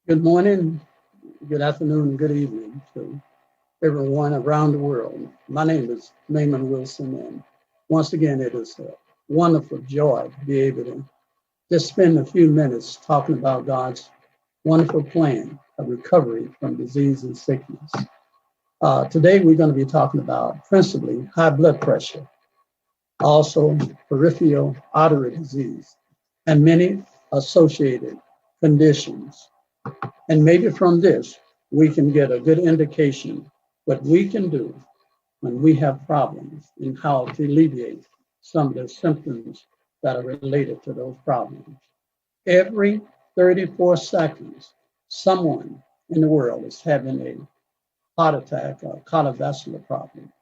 Good morning, good afternoon, good evening to everyone around the world. My name is Mamon Wilson, and once again, it is a wonderful joy to be able to just spend a few minutes talking about God's wonderful plan of recovery from disease and sickness. Today, we're going to be talking about principally high blood pressure, also peripheral artery disease, and many associated conditions. And maybe from this, we can get a good indication what we can do when we have problems and how to alleviate some of the symptoms that are related to those problems. Every 34 seconds, someone in the world is having a heart attack or cardiovascular problem.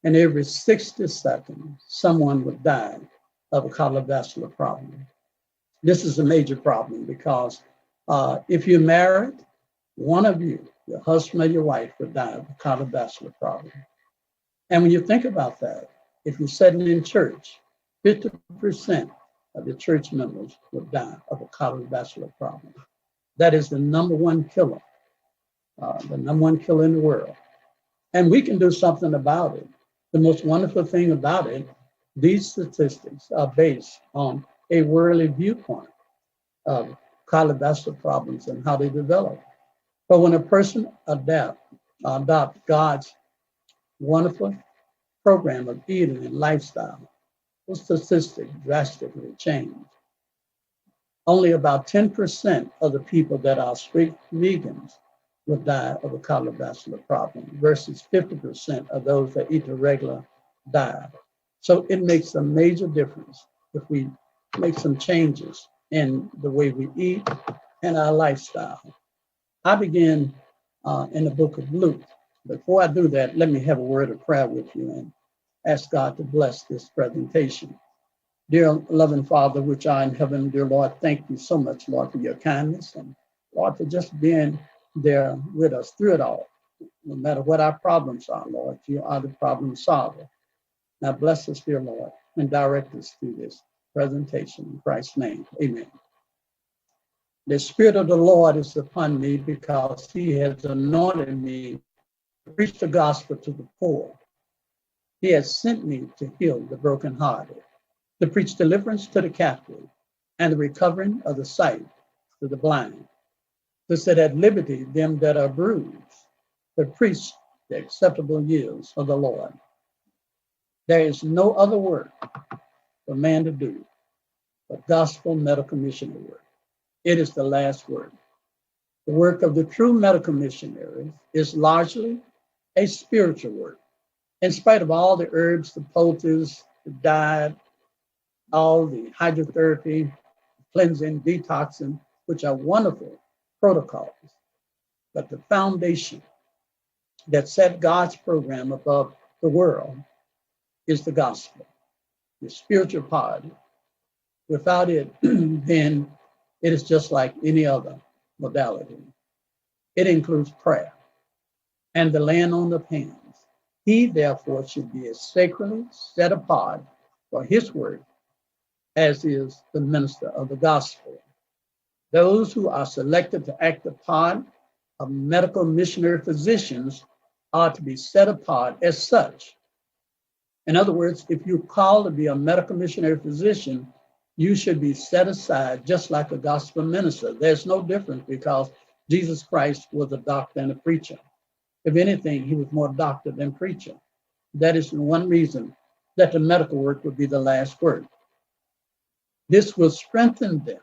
And every 60 seconds, someone would die of a cardiovascular problem. This is a major problem because if you're married, one of you, your husband or your wife, would die of a cardiovascular problem. And when you think about that, if you're sitting in church, 50% of the church members would die of a cardiovascular problem. That is the number one killer in the world. And we can do something about it. The most wonderful thing about it, these statistics are based on a worldly viewpoint of cardiovascular problems and how they develop. But when a person adopts God's wonderful program of eating and lifestyle, those statistics drastically change. Only about 10% of the people that are strict vegans would die of a cardiovascular problem versus 50% of those that eat a regular diet. So it makes a major difference if we make some changes in the way we eat and our lifestyle. I begin in the book of Luke. Before I do that, let me have a word of prayer with you and ask God to bless this presentation. Dear loving Father, which art in heaven, dear Lord, thank you so much, Lord, for your kindness and Lord, for just being there with us through it all. No matter what our problems are, Lord, you are the problem solver. Now bless us, dear Lord, and direct us through this. presentation. In Christ's name, amen. The Spirit of the Lord is upon me because he has anointed me to preach the gospel to the poor. He has sent me to heal the brokenhearted, to preach deliverance to the captive, and the recovering of the sight to the blind, to set at liberty them that are bruised, to preach the acceptable years of the Lord. There is no other work for man to do but gospel medical missionary work. It is the last work. The work of the true medical missionary is largely a spiritual work. In spite of all the herbs, the poultices, the diet, all the hydrotherapy, cleansing, detoxing, which are wonderful protocols, but the foundation that set God's program above the world is the gospel, the spiritual part. Without it, then it is just like any other modality. It includes prayer and the laying on of hands. He, therefore, should be as sacredly set apart for his work as is the minister of the gospel. Those who are selected to act the part of medical missionary physicians are to be set apart as such. In other words, if you're called to be a medical missionary physician, you should be set aside just like a gospel minister. There's no difference because Jesus Christ was a doctor and a preacher. If anything, he was more doctor than preacher. That is one reason that the medical work would be the last work. This will strengthen them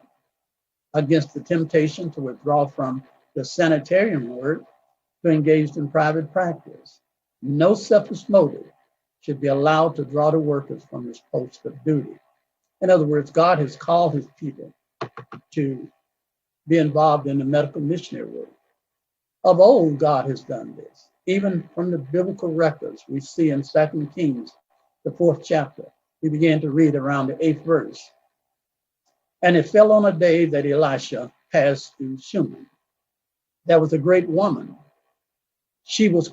against the temptation to withdraw from the sanitarian work to engage in private practice. No selfish motive should be allowed to draw the workers from his post of duty. In other words, God has called his people to be involved in the medical missionary work. Of old, God has done this. Even from the biblical records, we see in 2 Kings, the 4th chapter, we began to read around the 8th verse. And it fell on a day that Elisha passed through Shunem. There was a great woman. She was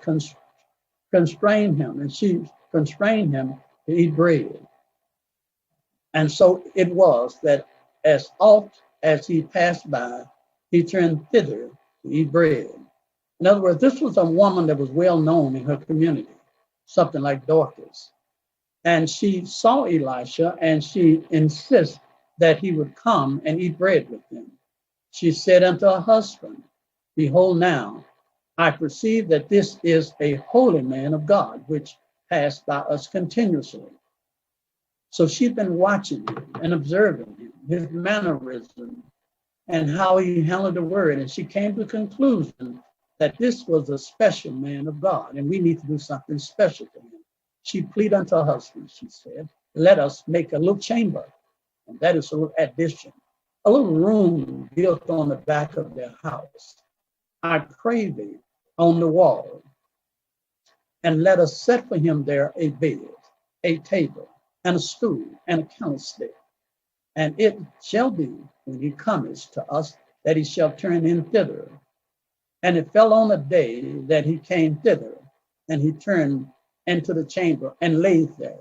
constrained him, and she constrained him to eat bread. And so it was that as oft as he passed by, he turned thither to eat bread. In other words, this was a woman that was well known in her community, something like Dorcas. And she saw Elisha and she insists that he would come and eat bread with them. She said unto her husband, behold now, I perceive that this is a holy man of God, which passed by us continuously. So she'd been watching him and observing him, his mannerism, and how he handled the word. And she came to the conclusion that this was a special man of God, and we need to do something special to him. She pleaded unto her husband, she said, let us make a little chamber. And that is a little addition, a little room built on the back of their house. I pray thee on the wall, and let us set for him there a bed, a table, and a stool, and a candlestick. And it shall be, when he cometh to us, that he shall turn in thither. And it fell on a day that he came thither, and he turned into the chamber and laid there.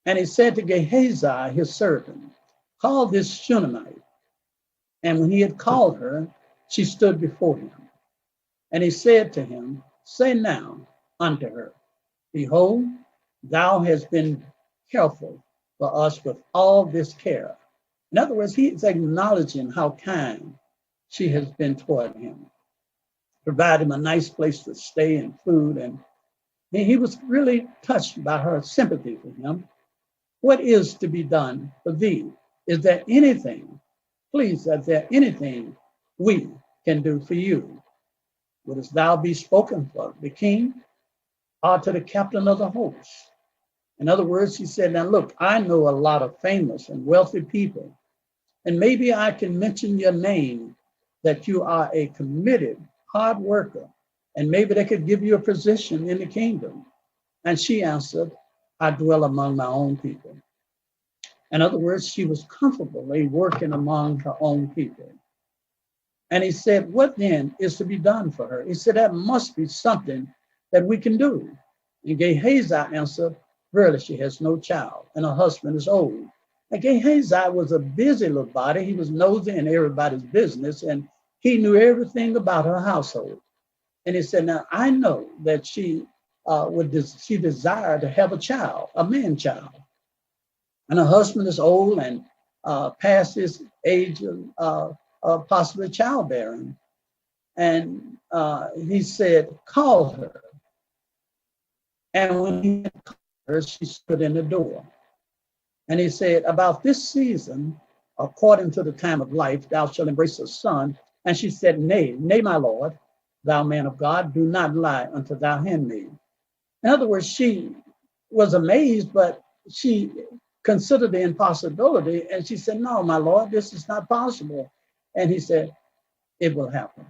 And he said to Gehazi, his servant, call this Shunammite. And when he had called her, she stood before him. And he said to him, say now unto her, behold, thou hast been careful for us with all this care. In other words, he is acknowledging how kind she has been toward him. Provide him a nice place to stay and food. And he was really touched by her sympathy for him. What is to be done for thee? Is there anything, please, is there anything we can do for you? Wouldst thou be spoken for the king or to the captain of the host? In other words, he said, now look, I know a lot of famous and wealthy people, and maybe I can mention your name, that you are a committed, hard worker, and maybe they could give you a position in the kingdom. And she answered, I dwell among my own people. In other words, she was comfortably working among her own people. And he said, what then is to be done for her? He said, that must be something that we can do. And Gehazi answered, Verily, she has no child, and her husband is old. Now, Gehazi was a busy little body. He was nosy in everybody's business, and he knew everything about her household. And he said, now, I know that she desired to have a child, a man child. And her husband is old and past his age of possibly childbearing. And he said, call her. And when he called her, she stood in the door. And he said, about this season, according to the time of life, thou shalt embrace a son. And she said, nay, nay, my Lord, thou man of God, do not lie unto thou handmaid. In other words, she was amazed, but she considered the impossibility. And she said, no, my Lord, this is not possible. And he said, it will happen.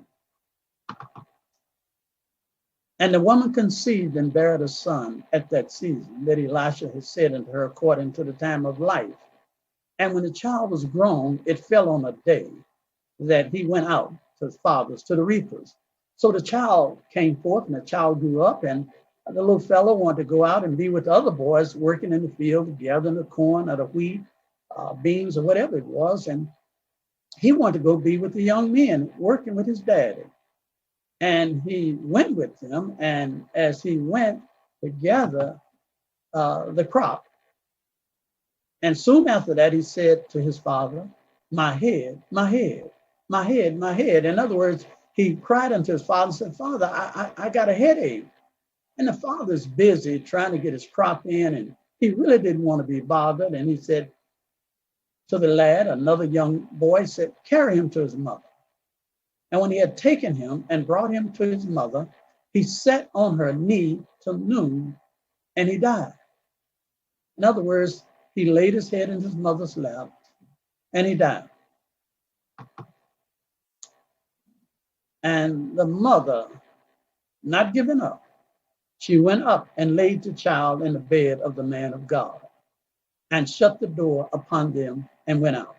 And the woman conceived and bare a son at that season that Elisha had said unto her according to the time of life. And when the child was grown, it fell on a day that he went out to his fathers, to the reapers. So the child came forth, and the child grew up, and the little fellow wanted to go out and be with the other boys working in the field, gathering the corn or the wheat, beans or whatever it was. And he wanted to go be with the young men working with his daddy. And he went with them, and as he went to gather the crop, and soon after that, he said to his father, my head, my head, my head, my head. In other words, he cried unto his father and said, Father, I got a headache. And the father's busy trying to get his crop in, and he really didn't want to be bothered. And he said to the lad, another young boy, said, carry him to his mother. And when he had taken him and brought him to his mother, he sat on her knee till noon, and he died. In other words, he laid his head in his mother's lap, and he died. And the mother, not giving up, she went up and laid the child in the bed of the man of God, and shut the door upon them and went out.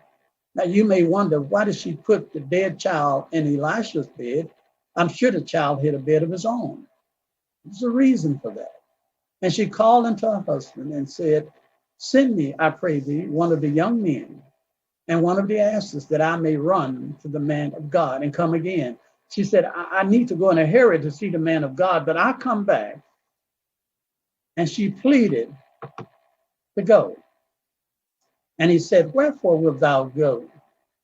Now, you may wonder, why did she put the dead child in Elisha's bed? I'm sure the child had a bed of his own. There's a reason for that. And she called unto her husband and said, send me, I pray thee, one of the young men and one of the asses, that I may run to the man of God and come again. She said, I need to go in a hurry to see the man of God, but I'll come back. And she pleaded to go. And he said, wherefore wilt thou go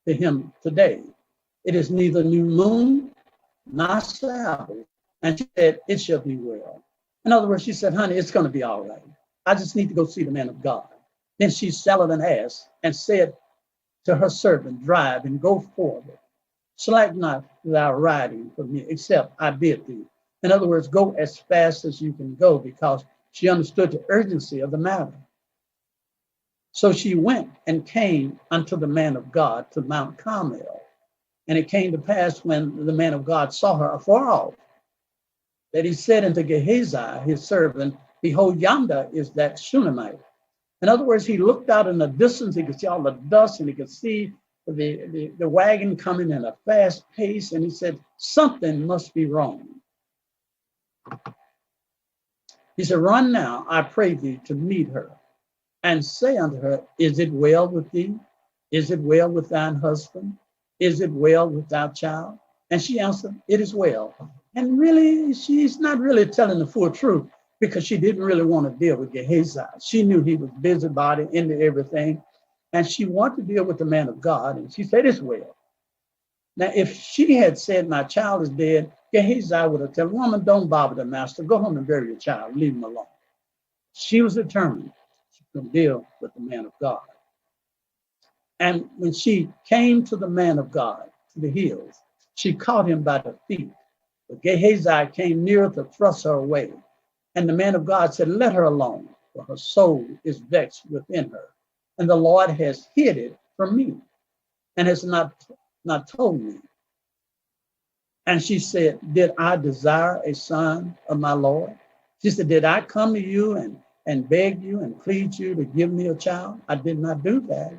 to him today? It is neither new moon nor Sabbath. And she said, it shall be well. In other words, she said, honey, it's going to be all right. I just need to go see the man of God. Then she saddled an ass and said to her servant, drive and go forward. Slack not thy riding for me, except I bid thee. In other words, go as fast as you can go, because she understood the urgency of the matter. So she went and came unto the man of God to Mount Carmel. And it came to pass, when the man of God saw her afar off, that he said unto Gehazi, his servant, behold, yonder is that Shunammite. In other words, he looked out in the distance, he could see all the dust, and he could see the wagon coming in a fast pace, and he said, something must be wrong. He said, run now, I pray thee, to meet her, and say unto her, is it well with thee? Is it well with thine husband? Is it well with thy child? And she answered, it is well. And really, she's not really telling the full truth, because she didn't really want to deal with Gehazi. She knew he was busybody into everything, and she wanted to deal with the man of God, and she said, it's well. Now, if she had said, my child is dead, Gehazi would have told, woman, don't bother the master. Go home and bury your child. Leave him alone. She was determined to deal with the man of God. And when she came to the man of God, to the hills, she caught him by the feet. But Gehazi came near to thrust her away. And the man of God said, let her alone, for her soul is vexed within her. And the Lord has hid it from me, and has not told me. And she said, did I desire a son of my Lord? She said, did I come to you and beg you and plead you to give me a child? I did not do that.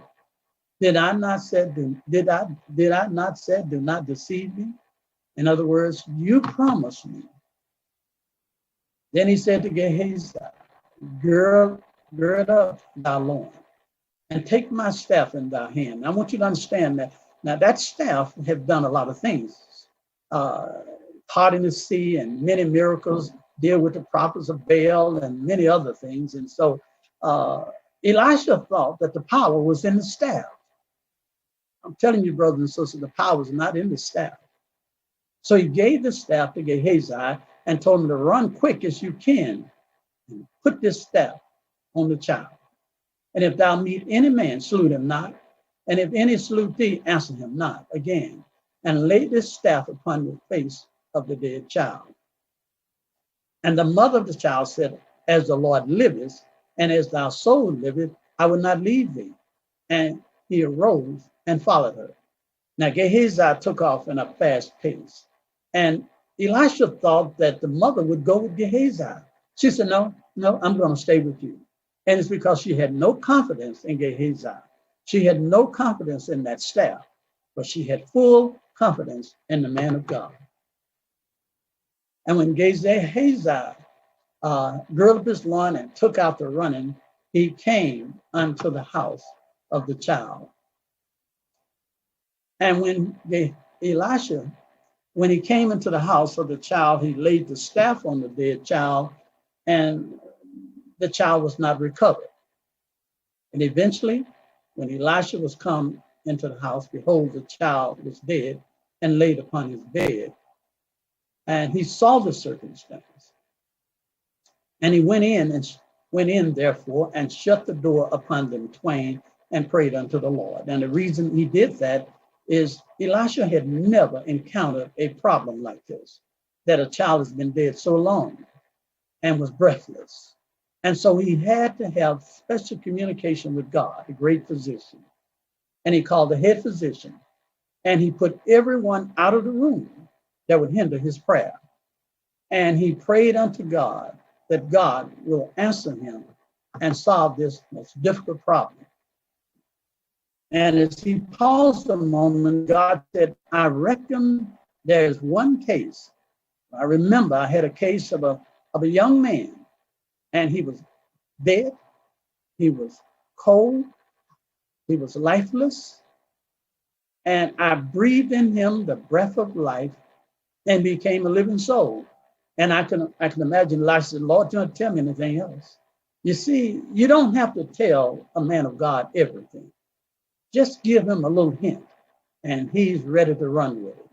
Did I not say, do not deceive me? In other words, you promised me. Then he said to Gehazi, girl, gird up thy loin, and take my staff in thy hand. I want you to understand that. Now, that staff have done a lot of things. Parting the sea and many miracles, deal with the prophets of Baal and many other things. And so Elisha thought that the power was in the staff. I'm telling you, brothers and sisters, the power is not in the staff. So he gave the staff to Gehazi and told him to run quick as you can and put this staff on the child. And if thou meet any man, salute him not. And if any salute thee, answer him not again. And lay this staff upon the face of the dead child. And the mother of the child said, as the Lord liveth, and as thy soul liveth, I will not leave thee. And he arose and followed her. Now Gehazi took off in a fast pace. And Elisha thought that the mother would go with Gehazi. She said, no, I'm going to stay with you. And it's because she had no confidence in Gehazi. She had no confidence in that staff, but she had full confidence in the man of God. And when Gehazi girded up his loin and took out the running, he came unto the house of the child. And when Elisha, when he came into the house of the child, he laid the staff on the dead child, and the child was not recovered. And eventually, when Elisha was come into the house, behold, the child was dead and laid upon his bed. And he saw the circumstance. And he went in therefore and shut the door upon them twain and prayed unto the Lord. And the reason he did that is Elisha had never encountered a problem like this, that a child has been dead so long and was breathless. And so he had to have special communication with God, the great physician. And he called the head physician, and he put everyone out of the room that would hinder his prayer. And he prayed unto God that God will answer him and solve this most difficult problem. And as he paused a moment, God said, I reckon there's one case. I remember I had a case of a young man, and he was dead, he was cold, he was lifeless, and I breathed in him the breath of life and became a living soul. And I can imagine Elisha said, Lord, you don't tell me anything else. You see, you don't have to tell a man of God everything. Just give him a little hint, and he's ready to run with it.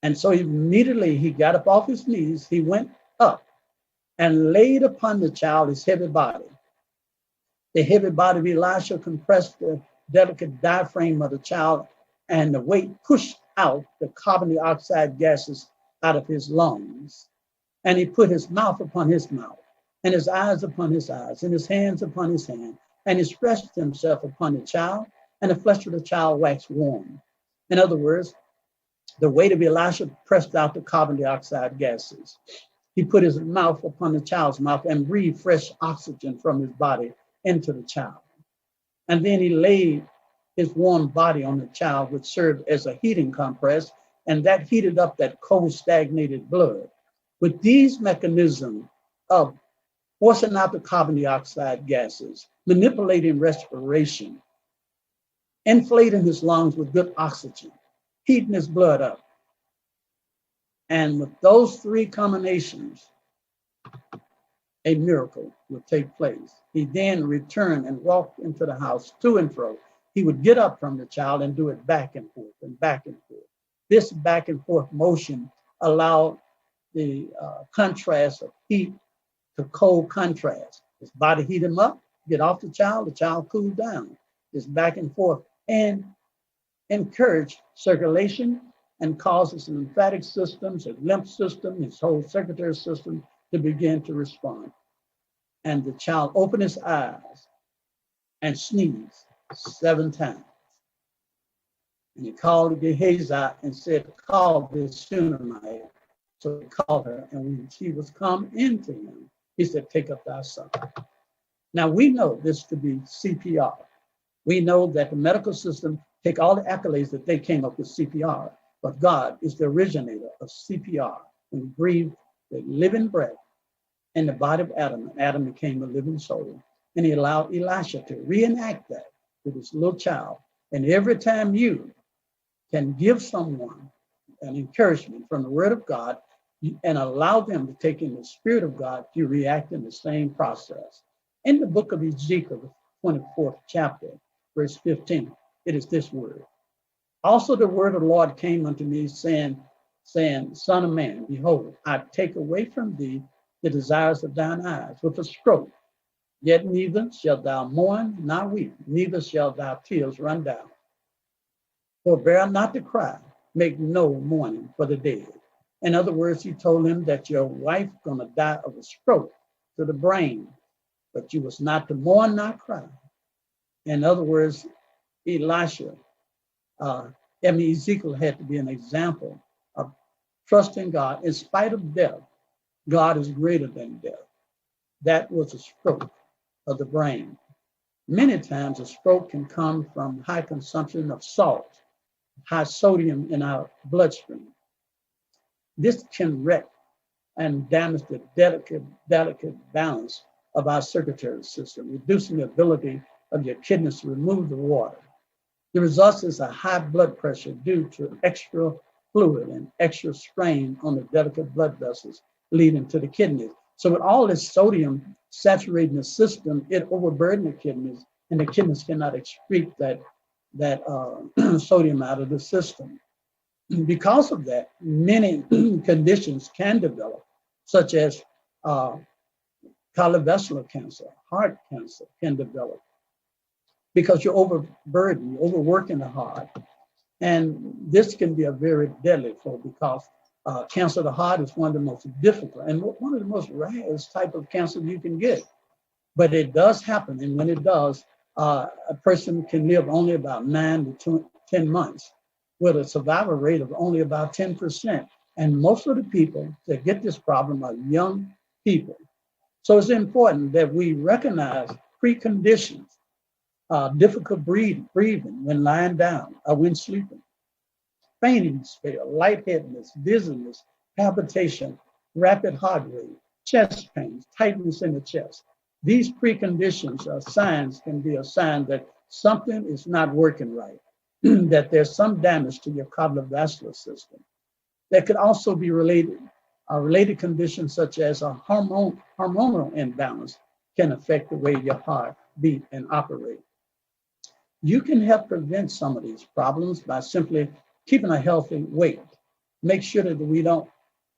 And so immediately he got up off his knees, he went up and laid upon the child his heavy body. The heavy body of Elisha compressed the delicate diaphragm of the child, and the weight pushed out the carbon dioxide gases out of his lungs. And he put his mouth upon his mouth, and his eyes upon his eyes, and his hands upon his hand, and he stretched himself upon the child, and the flesh of the child waxed warm. In other words, the weight of Elisha pressed out the carbon dioxide gases. He put his mouth upon the child's mouth and breathed fresh oxygen from his body into the child. And then he laid his warm body on the child, which served as a heating compress, and that heated up that cold, stagnated blood. With these mechanisms of forcing out the carbon dioxide gases, manipulating respiration, inflating his lungs with good oxygen, heating his blood up. And with those three combinations, a miracle would take place. He then returned and walked into the house to and fro. He would get up from the child and do it back and forth and back and forth. This back and forth motion allowed the contrast of heat to cold contrast. His body heat him up, get off the child cooled down. This back and forth and encourage circulation and causes the lymphatic systems, his lymph system, his whole circulatory system to begin to respond. And the child opened his eyes and sneezed 7 times. And he called Gehazi and said, call this Shunammite. So he called her, and when she was come into him, he said, take up thy son. Now we know this to be CPR. We know that the medical system take all the accolades that they came up with CPR, but God is the originator of CPR. When he breathed the living breath in the body of Adam, and Adam became a living soul. And he allowed Elisha to reenact that with his little child. And every time you can give someone an encouragement from the word of God and allow them to take in the spirit of God, you react in the same process. In the book of Ezekiel, the 24th chapter, verse 15, it is this word. Also the word of the Lord came unto me, saying, Son of man, behold, I take away from thee the desires of thine eyes with a stroke. Yet neither shalt thou mourn nor weep, neither shalt thy tears run down. Forbear not to cry, make no mourning for the dead. In other words, he told him that your wife gonna die of a stroke to the brain, but you was not to mourn, not cry. In other words, Ezekiel had to be an example of trusting God in spite of death. God is greater than death. That was a stroke of the brain. Many times a stroke can come from high consumption of salt, high sodium in our bloodstream. This can wreck and damage the delicate balance of our circulatory system, reducing the ability of your kidneys to remove the water. The result is a high blood pressure due to extra fluid and extra strain on the delicate blood vessels leading to the kidneys. So with all this sodium saturating the system, it overburdened the kidneys, and the kidneys cannot excrete that sodium out of the system. Because of that, many conditions can develop, such as cardiovascular cancer, heart cancer can develop, because you're overburdened, you're overworking the heart. And this can be a very deadly foe, because cancer of the heart is one of the most difficult and one of the most rarest type of cancer you can get. But it does happen, and when it does, a person can live only about 9 to 10 months with a survival rate of only about 10%. And most of the people that get this problem are young people. So it's important that we recognize preconditions, difficult breathing when lying down or when sleeping, fainting spell, lightheadedness, dizziness, palpitation, rapid heart rate, chest pains, tightness in the chest. These preconditions or signs can be a sign that something is not working right, that there's some damage to your cardiovascular system. There could also be related conditions such as a hormonal imbalance can affect the way your heart beat and operate. You can help prevent some of these problems by simply keeping a healthy weight. Make sure that we don't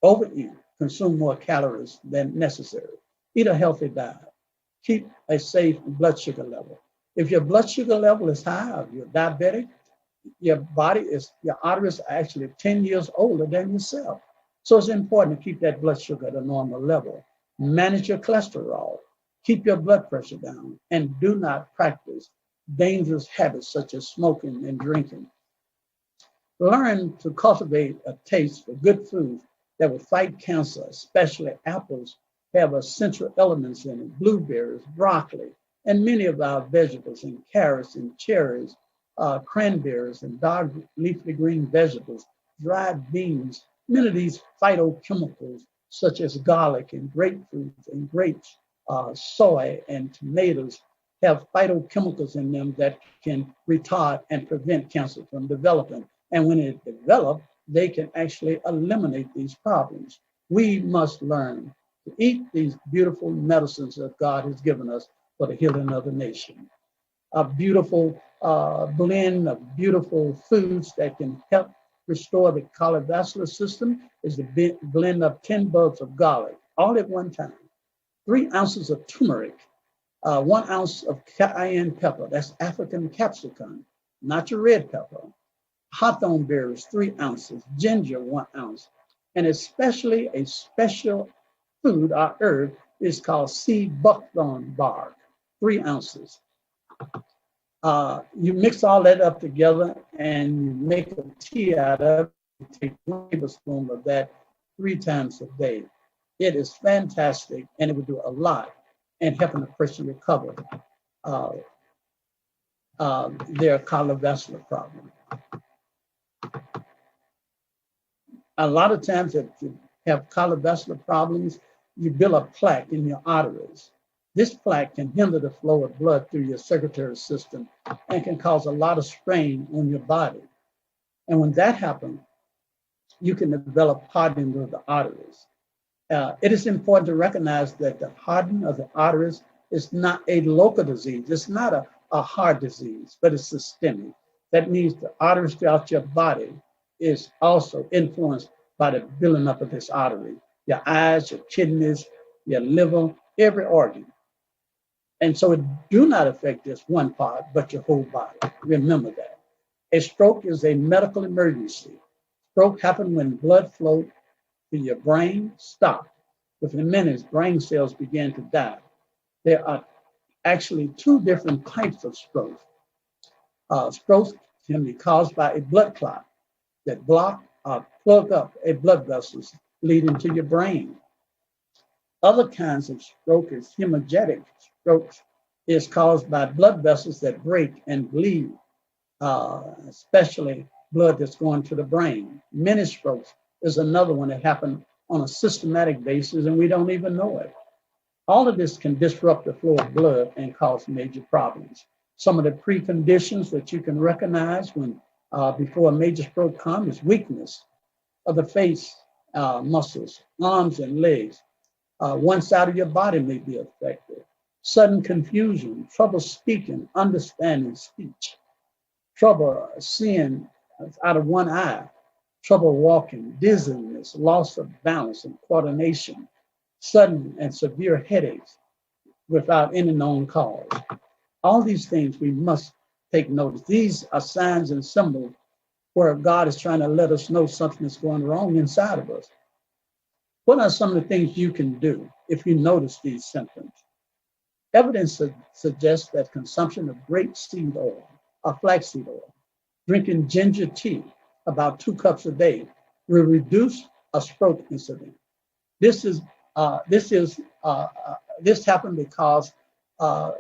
overeat, consume more calories than necessary. Eat a healthy diet. Keep a safe blood sugar level. If your blood sugar level is high, or you're diabetic, your arteries are actually 10 years older than yourself. So it's important to keep that blood sugar at a normal level. Manage your cholesterol. Keep your blood pressure down, and do not practice dangerous habits such as smoking and drinking. Learn to cultivate a taste for good foods that will fight cancer, especially apples have essential elements in it, blueberries, broccoli, and many of our vegetables, and carrots and cherries, cranberries and dark leafy green vegetables, dried beans. Many of these phytochemicals, such as garlic and grapefruit and grapes, soy and tomatoes, have phytochemicals in them that can retard and prevent cancer from developing. And when it develops, they can actually eliminate these problems. We must learn to eat these beautiful medicines that God has given us for the healing of the nation. A beautiful blend of beautiful foods that can help restore the cardiovascular system is the blend of 10 bulbs of garlic, all at one time, 3 ounces of turmeric, 1 ounce of cayenne pepper, that's African capsicum, not your red pepper, hawthorn berries, 3 ounces, ginger, 1 ounce, and especially a special food or herb is called sea buckthorn bark, 3 ounces. You mix all that up together and you make a tea out of it. You take 1 tablespoon of that 3 times a day. It is fantastic, and it will do a lot in helping a person recover their cardiovascular problem. A lot of times if you have cardiovascular problems, you build a plaque in your arteries. This plaque can hinder the flow of blood through your circulatory system and can cause a lot of strain on your body. And when that happens, you can develop hardening of the arteries. It is important to recognize that the hardening of the arteries is not a local disease. It's not a heart disease, but it's systemic. That means the arteries throughout your body is also influenced by the building up of this artery. Your eyes, your kidneys, your liver, every organ. And so it do not affect just one part, but your whole body. Remember that. A stroke is a medical emergency. Stroke happens when blood flow to your brain stops. Within minutes, brain cells begin to die. There are actually two different types of strokes. Strokes can be caused by a blood clot that block or plug up a blood vessels leading to your brain. Other kinds of stroke is hemorrhagic strokes is caused by blood vessels that break and bleed, especially blood that's going to the brain. Mini strokes is another one that happens on a systematic basis and we don't even know it. All of this can disrupt the flow of blood and cause major problems. Some of the preconditions that you can recognize when before a major stroke comes is weakness of the face muscles, arms and legs. One side of your body may be affected. Sudden confusion, trouble speaking, understanding speech, trouble seeing out of one eye, trouble walking, dizziness, loss of balance and coordination, sudden and severe headaches without any known cause. All these things we must take notice. These are signs and symbols where God is trying to let us know something is going wrong inside of us. What are some of the things you can do if you notice these symptoms? Evidence suggests that consumption of grapeseed oil or flaxseed oil, drinking ginger tea about 2 cups a day will reduce a stroke incident. This happened because a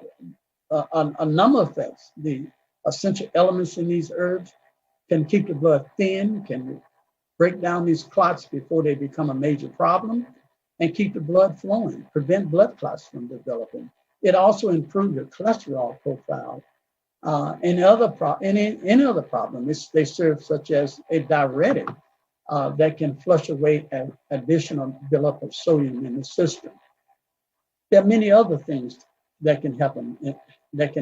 number of effects. The essential elements in these herbs can keep the blood thin, can break down these clots before they become a major problem, and keep the blood flowing, prevent blood clots from developing. It also improves your cholesterol profile. Any other problem, they serve such as a diuretic that can flush away an additional buildup of sodium in the system. There are many other things that can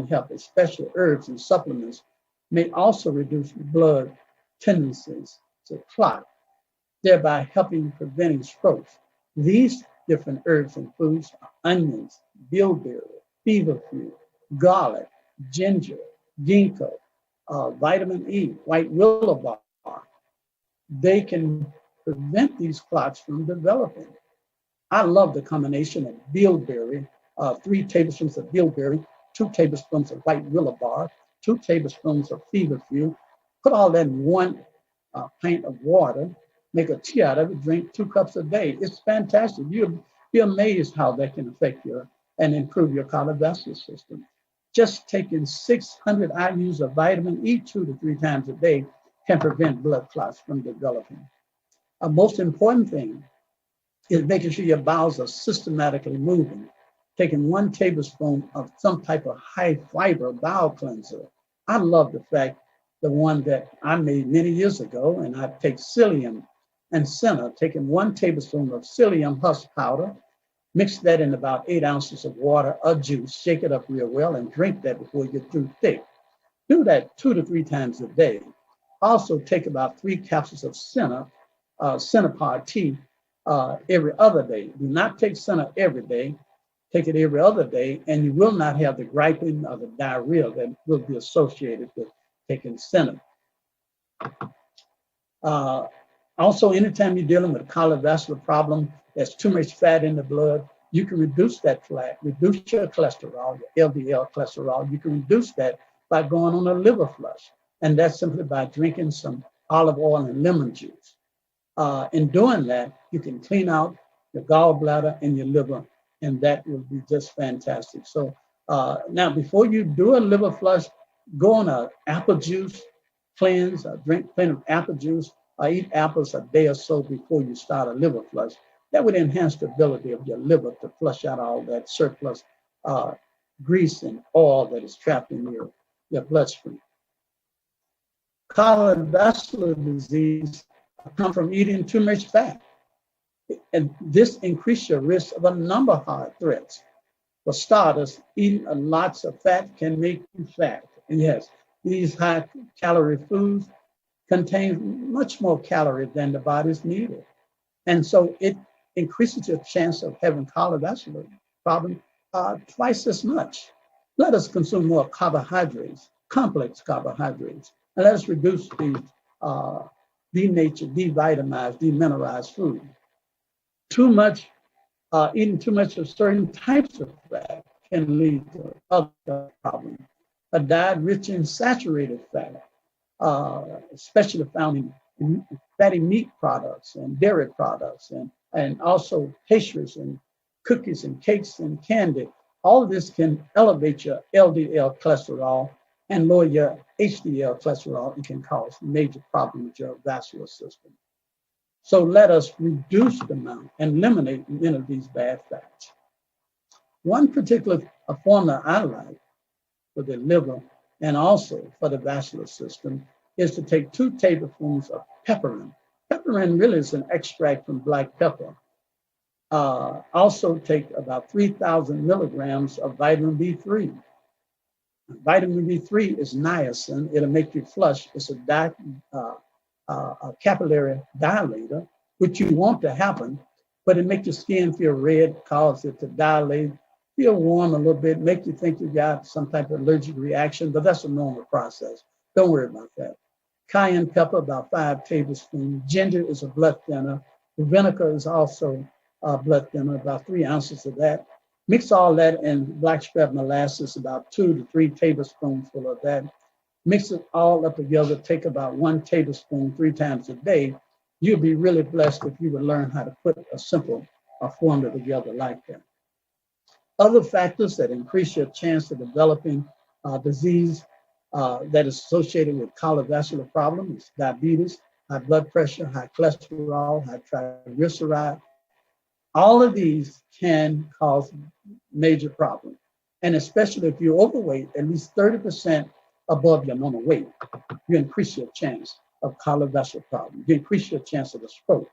help, especially herbs and supplements may also reduce blood tendencies to clot, thereby helping preventing strokes. These different herbs and foods are onions, bilberry, feverfew, garlic, ginger, ginkgo, vitamin E, white willow bark. They can prevent these clots from developing. I love the combination of bilberry, 3 tablespoons of bilberry, 2 tablespoons of white willow bark, 2 tablespoons of feverfew. Put all that in 1 pint of water, make a tea out of it, drink 2 cups a day. It's fantastic. You'll be amazed how that can affect you and improve your cardiovascular system. Just taking 600 IUs of vitamin E 2 to 3 times a day can prevent blood clots from developing. A most important thing is making sure your bowels are systematically moving. Taking 1 tablespoon of some type of high fiber bowel cleanser. I love the fact, the one that I made many years ago, and I take psyllium and senna, taking 1 tablespoon of psyllium husk powder, mix that in about 8 ounces of water or juice, shake it up real well, and drink that before you get too thick. Do that 2 to 3 times a day. Also take about 3 capsules of senna, Senapod tea every other day. Do not take senna every day. Take it every other day, and you will not have the griping or the diarrhea that will be associated with taking senna. Also, anytime you're dealing with a cardiovascular problem, there's too much fat in the blood, you can reduce that fat, reduce your cholesterol, your LDL cholesterol. You can reduce that by going on a liver flush, and that's simply by drinking some olive oil and lemon juice. In doing that, you can clean out your gallbladder and your liver, and that will be just fantastic. So now, before you do a liver flush, go on an apple juice cleanse, drink plenty of apple juice, or eat apples a day or so before you start a liver flush. That would enhance the ability of your liver to flush out all that surplus grease and oil that is trapped in your bloodstream. Cardiovascular disease comes from eating too much fat. And this increases your risk of a number of heart threats. For starters, eating lots of fat can make you fat. And yes, these high calorie foods contain much more calories than the body's needed. And so it increases your chance of having cardiovascular problems twice as much. Let us consume more carbohydrates, complex carbohydrates, and let us reduce the denatured, devitamized, demineralized food. Eating too much of certain types of fat can lead to other problems. A diet rich in saturated fat, especially found in fatty meat products and dairy products, and also pastries and cookies and cakes and candy. All of this can elevate your LDL cholesterol and lower your HDL cholesterol. It can cause major problems with your vascular system. So let us reduce the amount and eliminate many of these bad fats. One particular formula I like for the liver and also for the vascular system is to take 2 tablespoons of peppermint. Peppermint really is an extract from black pepper. Also take about 3,000 milligrams of vitamin B3. Vitamin B3 is niacin. It'll make you flush. It's a capillary dilator, which you want to happen, but it makes your skin feel red, cause it to dilate, feel warm a little bit, make you think you got some type of allergic reaction, but that's a normal process. Don't worry about that. Cayenne pepper, about 5 tablespoons. Ginger is a blood thinner. Vinegar is also a blood thinner, about 3 ounces of that. Mix all that in blackstrap molasses, about 2 to 3 tablespoons full of that. Mix it all up together, take about 1 tablespoon 3 times a day. You'll be really blessed if you would learn how to put a simple formula together like that. Other factors that increase your chance of developing disease that is associated with cardiovascular problems is diabetes, high blood pressure, high cholesterol, high triglyceride. All of these can cause major problems. And especially if you're overweight, at least 30% above your normal weight, you increase your chance of cardiovascular problems. You increase your chance of a stroke.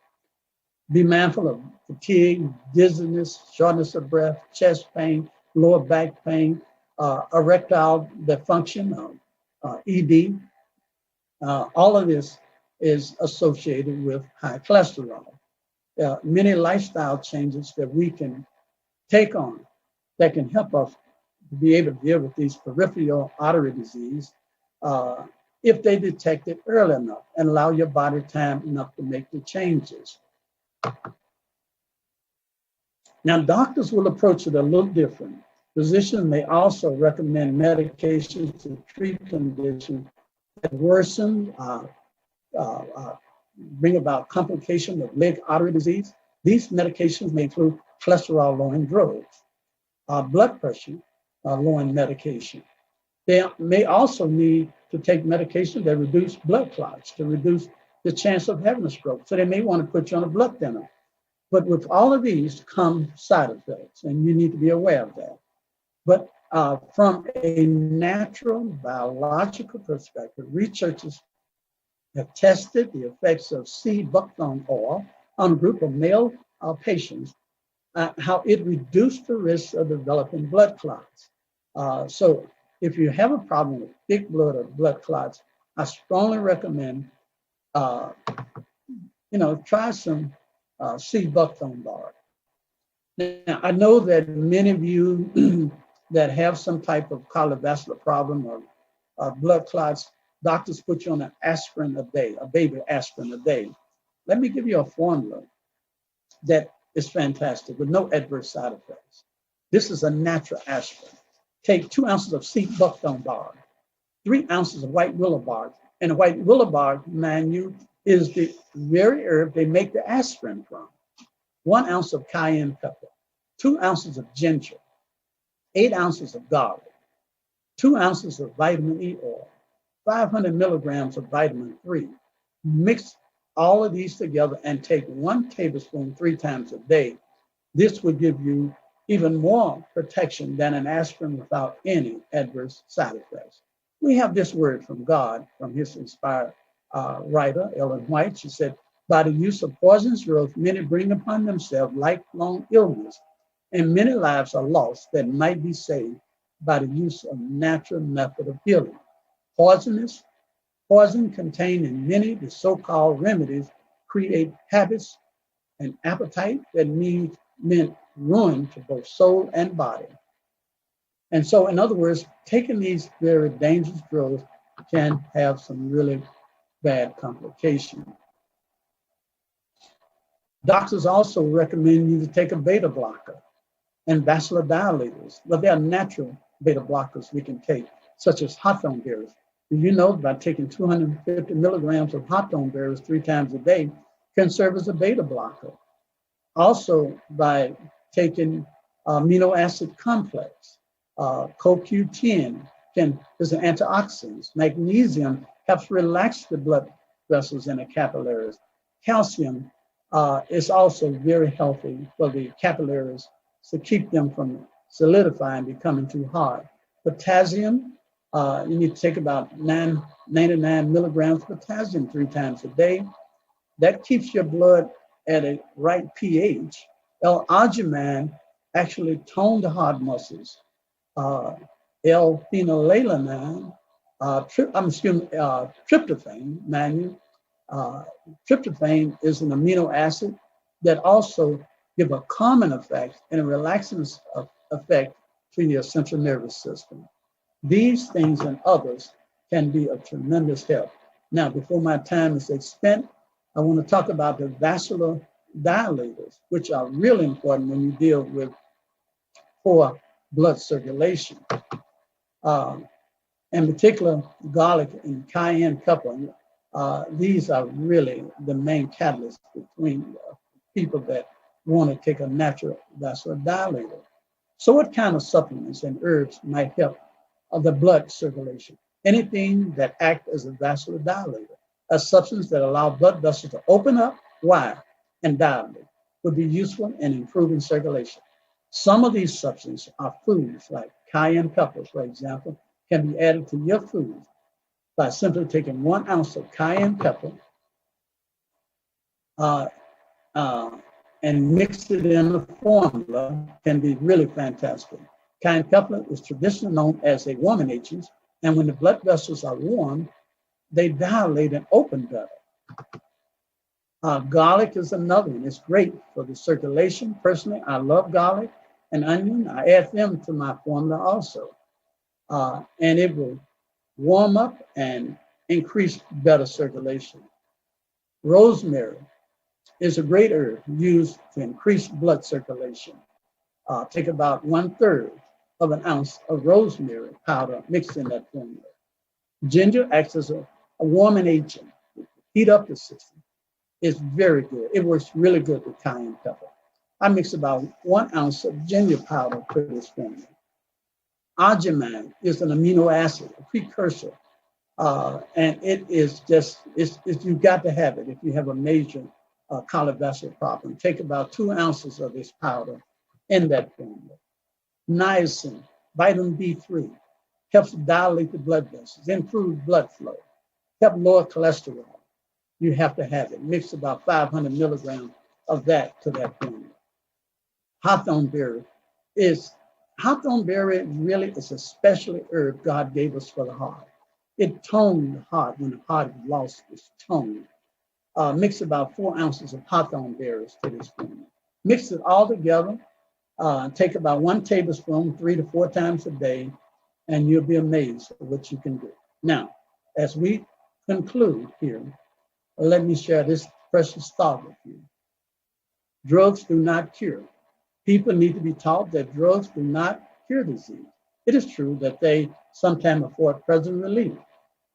Be mindful of fatigue, dizziness, shortness of breath, chest pain, lower back pain, erectile dysfunction, ED. All of this is associated with high cholesterol. Many lifestyle changes that we can take on that can help us to be able to deal with these peripheral artery disease if they detect it early enough and allow your body time enough to make the changes. Now, doctors will approach it a little different. Physicians may also recommend medications to treat conditions that worsen, bring about complications of leg artery disease. These medications may include cholesterol-lowering drugs, blood pressure lowering medication. They may also need to take medication that reduce blood clots, to reduce the chance of having a stroke. So they may want to put you on a blood thinner. But with all of these come side effects, and you need to be aware of that. But from a natural biological perspective, researchers have tested the effects of seed buckthorn oil on a group of male patients, how it reduced the risk of developing blood clots. So if you have a problem with thick blood or blood clots, I strongly recommend, try some seed buckthorn bark. Now, I know that many of you that have some type of cardiovascular problem or blood clots, doctors put you on an aspirin a day, a baby aspirin a day. Let me give you a formula that is fantastic with no adverse side effects. This is a natural aspirin. Take 2 ounces of seed buckthorn bark, 3 ounces of white willow bark, and the white willow bark, mind you, is the very herb they make the aspirin from. 1 ounce of cayenne pepper, 2 ounces of ginger, 8 ounces of garlic, 2 ounces of vitamin E oil, 500 milligrams of vitamin 3. Mix all of these together and take 1 tablespoon 3 times a day. This will give you even more protection than an aspirin without any adverse side effects. We have this word from God, from his inspired writer, Ellen White. She said, by the use of poisonous drugs, many bring upon themselves lifelong illness, and many lives are lost that might be saved by the use of natural method of healing. Poison contained in many of the so-called remedies create habits and appetite that meant ruin to both soul and body. And so, in other words, taking these very dangerous drugs can have some really bad complications. Doctors also recommend you to take a beta blocker and vascular dilators, but there are natural beta blockers we can take, such as hawthorn berries. You know, by taking 250 milligrams of hawthorn berries 3 times a day can serve as a beta blocker. Also, by taking amino acid complex, CoQ10 is an antioxidant. Magnesium helps relax the blood vessels in the capillaries. Calcium is also very healthy for the capillaries to keep them from solidifying, becoming too hard. Potassium, you need to take about 99 milligrams of potassium 3 times a day. That keeps your blood at a right pH. L-arginine actually toned the heart muscles. L-phenylalanine, tryptophan, tryptophan is an amino acid that also give a calming effect and a relaxing effect to your central nervous system. These things and others can be of tremendous help. Now, before my time is spent, I want to talk about the vascular dilators, which are really important when you deal with poor blood circulation. In particular, garlic and cayenne pepper. These are really the main catalysts between people that want to take a natural vascular dilator. So what kind of supplements and herbs might help the blood circulation? Anything that acts as a vascular dilator, a substance that allows blood vessels to open up wide and dilate, would be useful in improving circulation. Some of these substances are foods like cayenne pepper, for example, can be added to your food by simply taking 1 ounce of cayenne pepper and mix it in a formula. Can be really fantastic. Cayenne pepper is traditionally known as a warming agent, and when the blood vessels are warm, they dilate and open better. Garlic is another one. It's great for the circulation. Personally, I love garlic and onion. I add them to my formula also. And it will warm up and increase better circulation. Rosemary is a great herb used to increase blood circulation. Take about 1/3 of an ounce of rosemary powder mixed in that formula. Ginger acts as a warming agent. Heat up the system. It's very good. It works really good with cayenne pepper. I mix about 1 ounce of ginger powder to this formula. Arginine is an amino acid, a precursor, and it is just, you've got to have it if you have a major cardiovascular problem. Take about 2 ounces of this powder in that formula. Niacin, vitamin B3, helps dilate the blood vessels, improve blood flow, help lower cholesterol. You have to have it. Mix about 500 milligrams of that to that formula. Hawthorn berry really is a special herb God gave us for the heart. It toned the heart when the heart is lost its tone. Mix about 4 ounces of hawthorn berries to this formula. Mix it all together. Take about 1 tablespoon 3 to 4 times a day, and you'll be amazed at what you can do. Now, as we conclude here, let me share this precious thought with you. Drugs do not cure. People need to be taught that drugs do not cure disease. It is true that they sometimes afford present relief,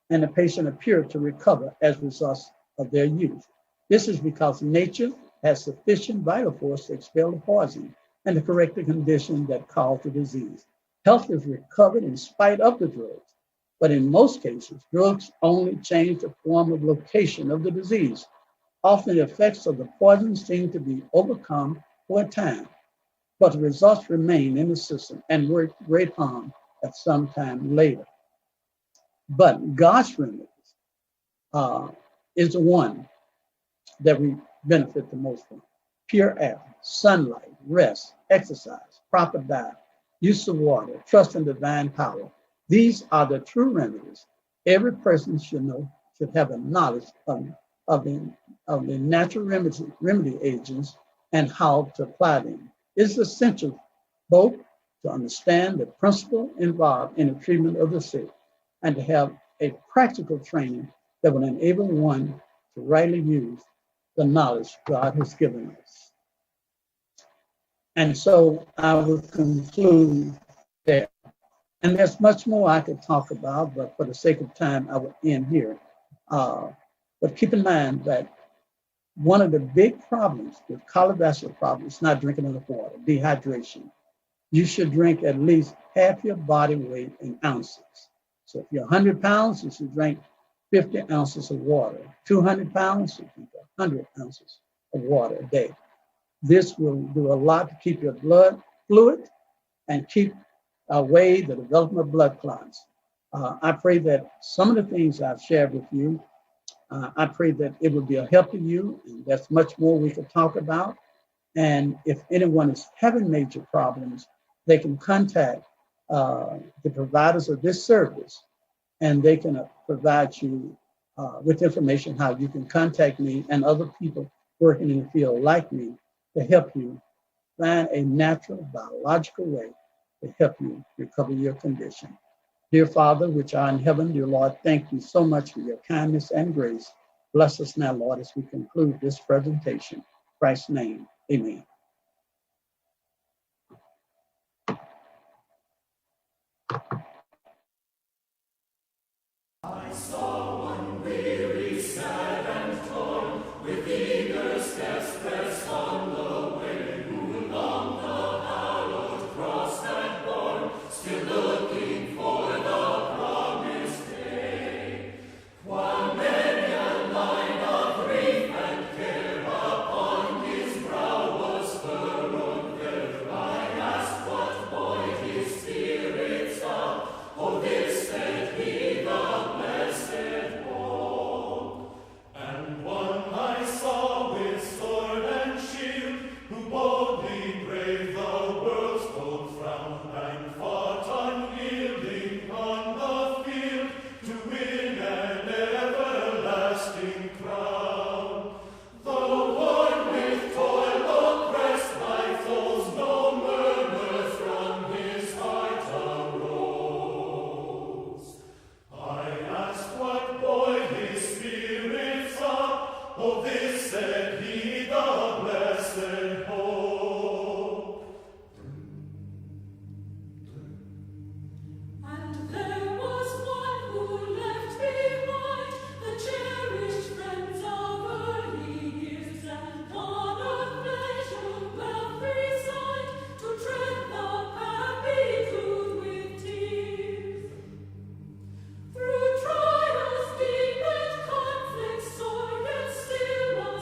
and the patient appears to recover as a result of their use. This is because nature has sufficient vital force to expel the poison and to correct the condition that caused the disease. Health is recovered in spite of the drugs, but in most cases, drugs only change the form of location of the disease. Often the effects of the poison seem to be overcome for a time, but the results remain in the system and work great harm at some time later. But God's remedies is the one that we benefit the most from. Pure air, sunlight, rest, exercise, proper diet, use of water, trust in divine power. These are the true remedies. Every person should have a knowledge of the natural remedy agents and how to apply them. It's essential both to understand the principle involved in the treatment of the sick and to have a practical training that will enable one to rightly use the knowledge God has given us. And so I will conclude there. And there's much more I could talk about, but for the sake of time, I will end here. But keep in mind that one of the big problems with cardiovascular problems is not drinking enough water, dehydration. You should drink at least half your body weight in ounces. So if you're 100 pounds, you should drink 50 ounces of water. 200 pounds, you drink 100 ounces of water a day. This will do a lot to keep your blood fluid and keep away the development of blood clots. I pray that some of the things I've shared with you, I pray that it will be a help to you, and there's much more we could talk about. And if anyone is having major problems, they can contact the providers of this service, and they can provide you with information how you can contact me and other people working in the field like me to help you find a natural biological way to help you recover your condition. Dear Father, which art in heaven, dear Lord, thank you so much for your kindness and grace. Bless us now, Lord, as we conclude this presentation. In Christ's name, amen. I saw one weary, sad and torn, with eager steps pressed on the way, who along the hallowed cross had borne, still looking for the promised day. While many a line of grief and care upon his brow was furrowed there, I asked what buoyed his spirits up. Oh, this said he, the blessed hope. And one I saw with sword and shield, who boldly braved the world's cold frown, and fought unyielding on the field to win an everlasting crown. Though worn with toil, oppressed by foes, no murmur from his heart arose. I asked what buoyed his spirits up. Oh, this said he, the blessed hope. And there was one who left behind the cherished friends of early years, and on a pleasure well resigned to tread the path betrued with tears. Through trials deep and conflicts sore, yet still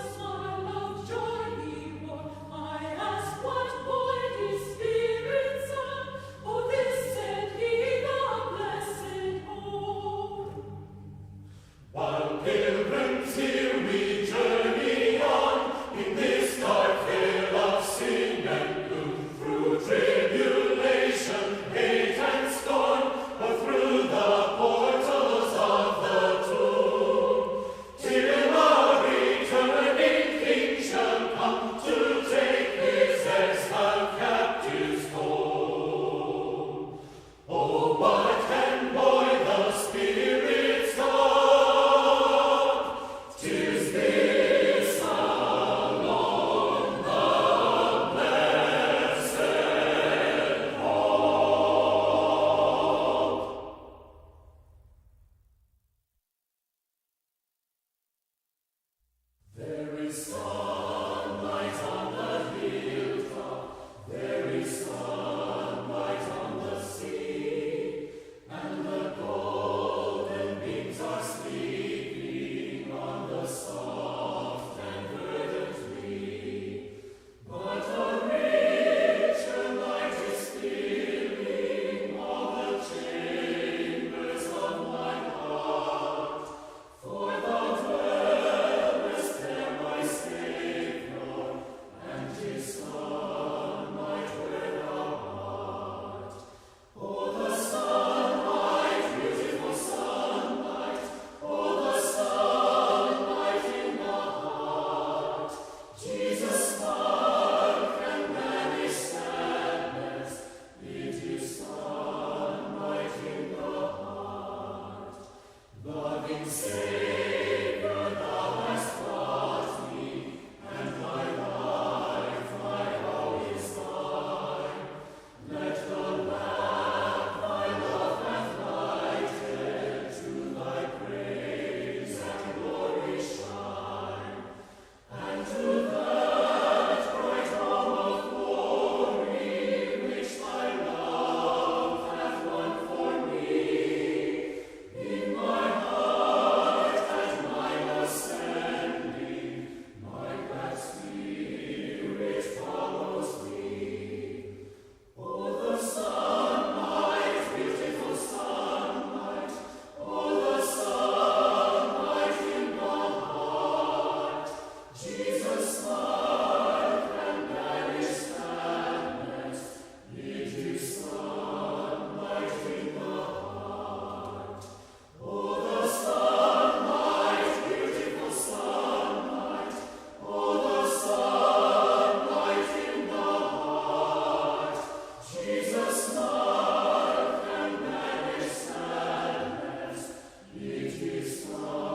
Son.